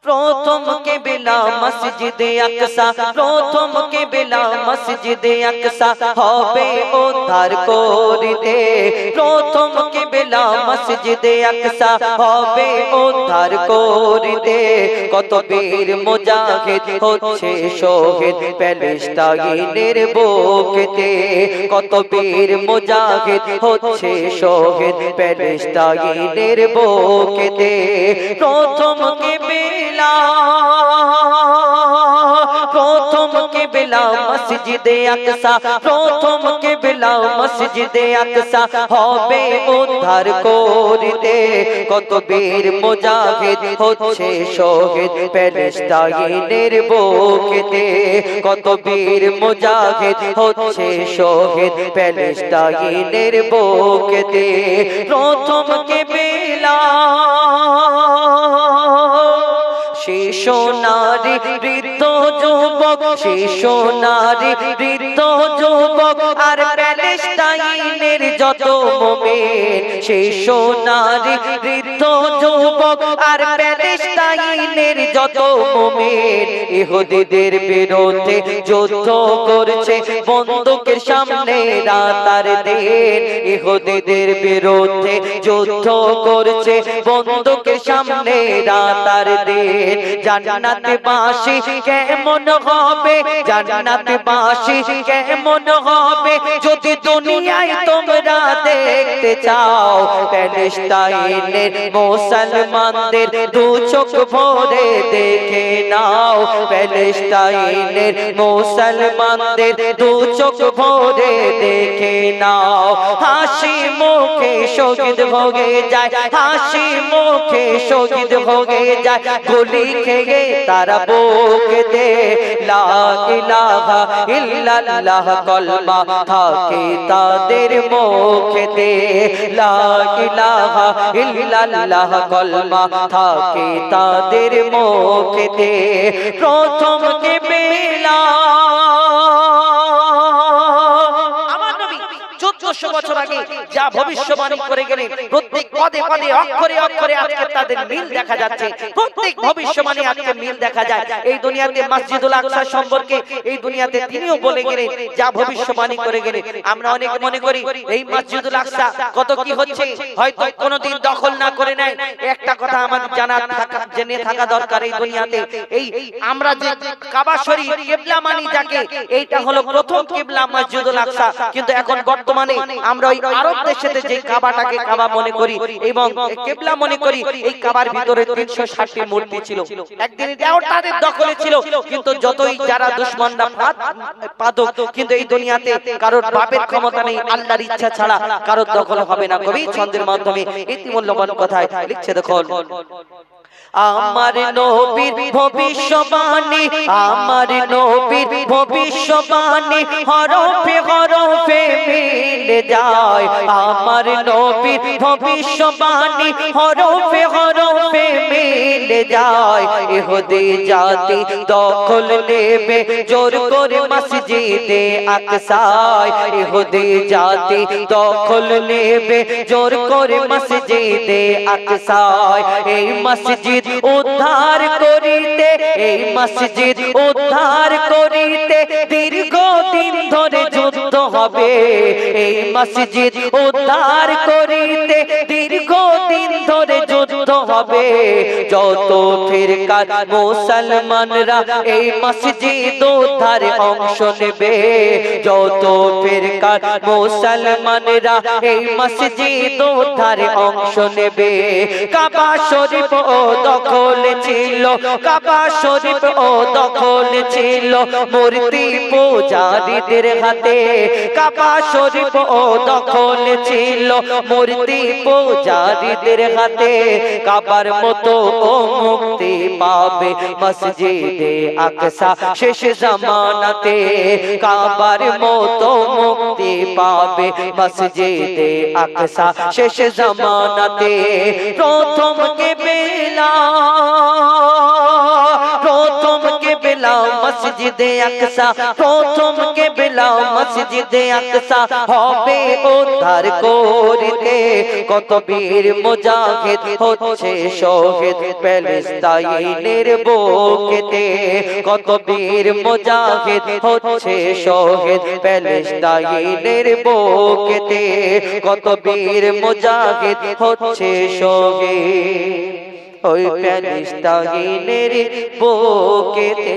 প্রথম কিবলা মসজিদে আকসা, প্রথম কিবলা মসজিদে আকসা হবে উদ্ধার করিতে। প্রথম কিবলা মসজিদে আকসা হবে উদ্ধার করিতে। কত বীর মুজাহিদ হচ্ছে শহীদ প্যালেস্টাইনের বুকেতে। কত বীর মুজাহিদ হচ্ছে শহীদ প্যালেস্টাইনের বুকেতে। প্রথম কিবলা, প্রথম কিবলা মসজিদে আকসা, প্রথম কিবলা মসজিদে আকসা হবে উদ্ধার করিতে। কত বীর মুজাহিদ হচ্ছে শহীদ প্যালেস্টাইনের বুকেতে। কত বীর মুজাহিদ হচ্ছে শহীদ প্যালেস্টাইনের বুকেতে। প্রথম কিবলা শিশু নারী বৃদ্ধ যুবক, শিশু নারী বৃদ্ধ যুবক আর প্যালেস্টাইনের যত মুমিন। শিশু নারী বৃদ্ধ যুবক আর প্যালেস্টাইনের যত মুমিন ইহুদিদের বিরুদ্ধে যুদ্ধ করছে বন্দুকের সামনে রাত আর দিন। ইহুদিদের বিরুদ্ধে যুদ্ধ করছে বন্দুকের সামনে রাত আর দিন। জান্নাতবাসী কেমন হবে, জান্নাতবাসী কেমন হবে যদি দুনিয়ায় তোমরা দেখতে চাও। প্যালেস্টাইনের মুসলমানদের দু চোখ ভরে দেখে নাও। প্যালেস্টাইনের মুসলমানদের দু চোখ ভরে দেখে নাও। হাসি মুখে শহীদ হয়ে যায়, হাসি মুখে শহীদ হয়ে যায়, গুলি খেয়ে তারা বুকেতে। লা ইলাহা ইল্লাল্লাহ কলমা থাকে তাদের মুখেতে। লা ইলাহা ইল্লাল্লাহ কলমা থাকে তাদের মুখেতে। প্রথম কিবলা 1400 বছর আগে যা ভবিষ্যবাণী করে গেলেন প্রত্যেক পদে পদে অক্ষরে অক্ষরে আজকে তাদের মিল দেখা যাচ্ছে। প্রত্যেক ভবিষ্যবাণী আজকে মিল দেখা যায়। এই দুনিয়াতে মসজিদুল আকসা সম্পর্কে এই দুনিয়াতে তিনিও বলে গেলেন যা ভবিষ্যবাণী করে গেলেন। আমরা অনেকে মনে করি এই মসজিদুল আকসা কত কি হচ্ছে, হয়তো কোনোদিন দখল না করে নেয়। একটা কথা আমাদের জানা থাকা জেনে থাকা দরকার, এই দুনিয়াতে এই আমরা যে কাবা শরীফ কিবলা মানি যাকে, এইটা হলো প্রথম কিবলা মসজিদুল আকসা। কিন্তু এখন বর্তমানে আমরা ওই আরব দেশেতে যে কাবাটাকে কাবা মনে করি এবং কিবলা মনে করি, এই কাবার ভিতরে 360টি মূর্তি ছিল। একদিন এটাও তাদের দখলে ছিল। কিন্তু যতই যারা দুশমনরা পাদক, কিন্তু এই দুনিয়াতে কারোর বাপের ক্ষমতা নেই, আল্লাহর ইচ্ছা ছাড়া কারোর দখল হবে না। কবি ছন্দের মাধ্যমে ইতি মূল্যবান কথায় লিখছে, দেখুন আমার নবীর ভবিষ্যবাণী, আমার নবীর ভবিষ্যবাণী হরফে হরফে মিলে যায়। আমার নবীর ভবিষ্যবাণী হরফে হরফে মিলে যায়। ইহুদি জাতি দখল নেবে জোর করে মসজিদে আকসায়। ইহুদি জাতি দখল নেবে জোর করে মসজিদে আকসায়। এই মসজিদ উদ্ধার করিতে, এই মসজিদ উদ্ধার করিতে দীর্ঘদিন ধরে যুদ্ধ হবে। এই মসজিদ উদ্ধার করিতে দীর্ঘদিন ধরে যুদ্ধ হবে। যত ফিরকার মুসলমানরা এই মসজিদ উদ্ধারে অংশ নেবে, যত ফিরকার মুসলমানরা এই মসজিদ উদ্ধারে অংশ নেবে। কাবা শরীফ ও দখলে ছিল, কাবা শরীফ ও দখলে ছিল মূর্তি পূজারীদের হাতে। কাবা শরীফ ও দখলে ছিল মূর্তি পূজারীদের হাতে। কাবার মতো ও মুক্তি পাবে মসজিদে আকসা শেষ জামানাতে। কাবার মতো মুক্তি পাবে মসজিদে আকসা শেষ জামানাতে। প্রথম কিবলা, প্রথম কিবলা কেবলা মসজিদে আকসা, প্রথম কেবলা মসজিদে আকসা হবে উদ্ধার করতে। কত বীর মুজাহিদ হচ্ছে শহীদ প্যালেস্তাইনের বুকেতে, কত বীর মুজাহিদ হচ্ছে শহীদ প্যালেস্তাইনের বুকেতে, কত বীর মুজাহিদ হচ্ছে শহীদ ওই প্যালেস্তাইনের বুকেতে।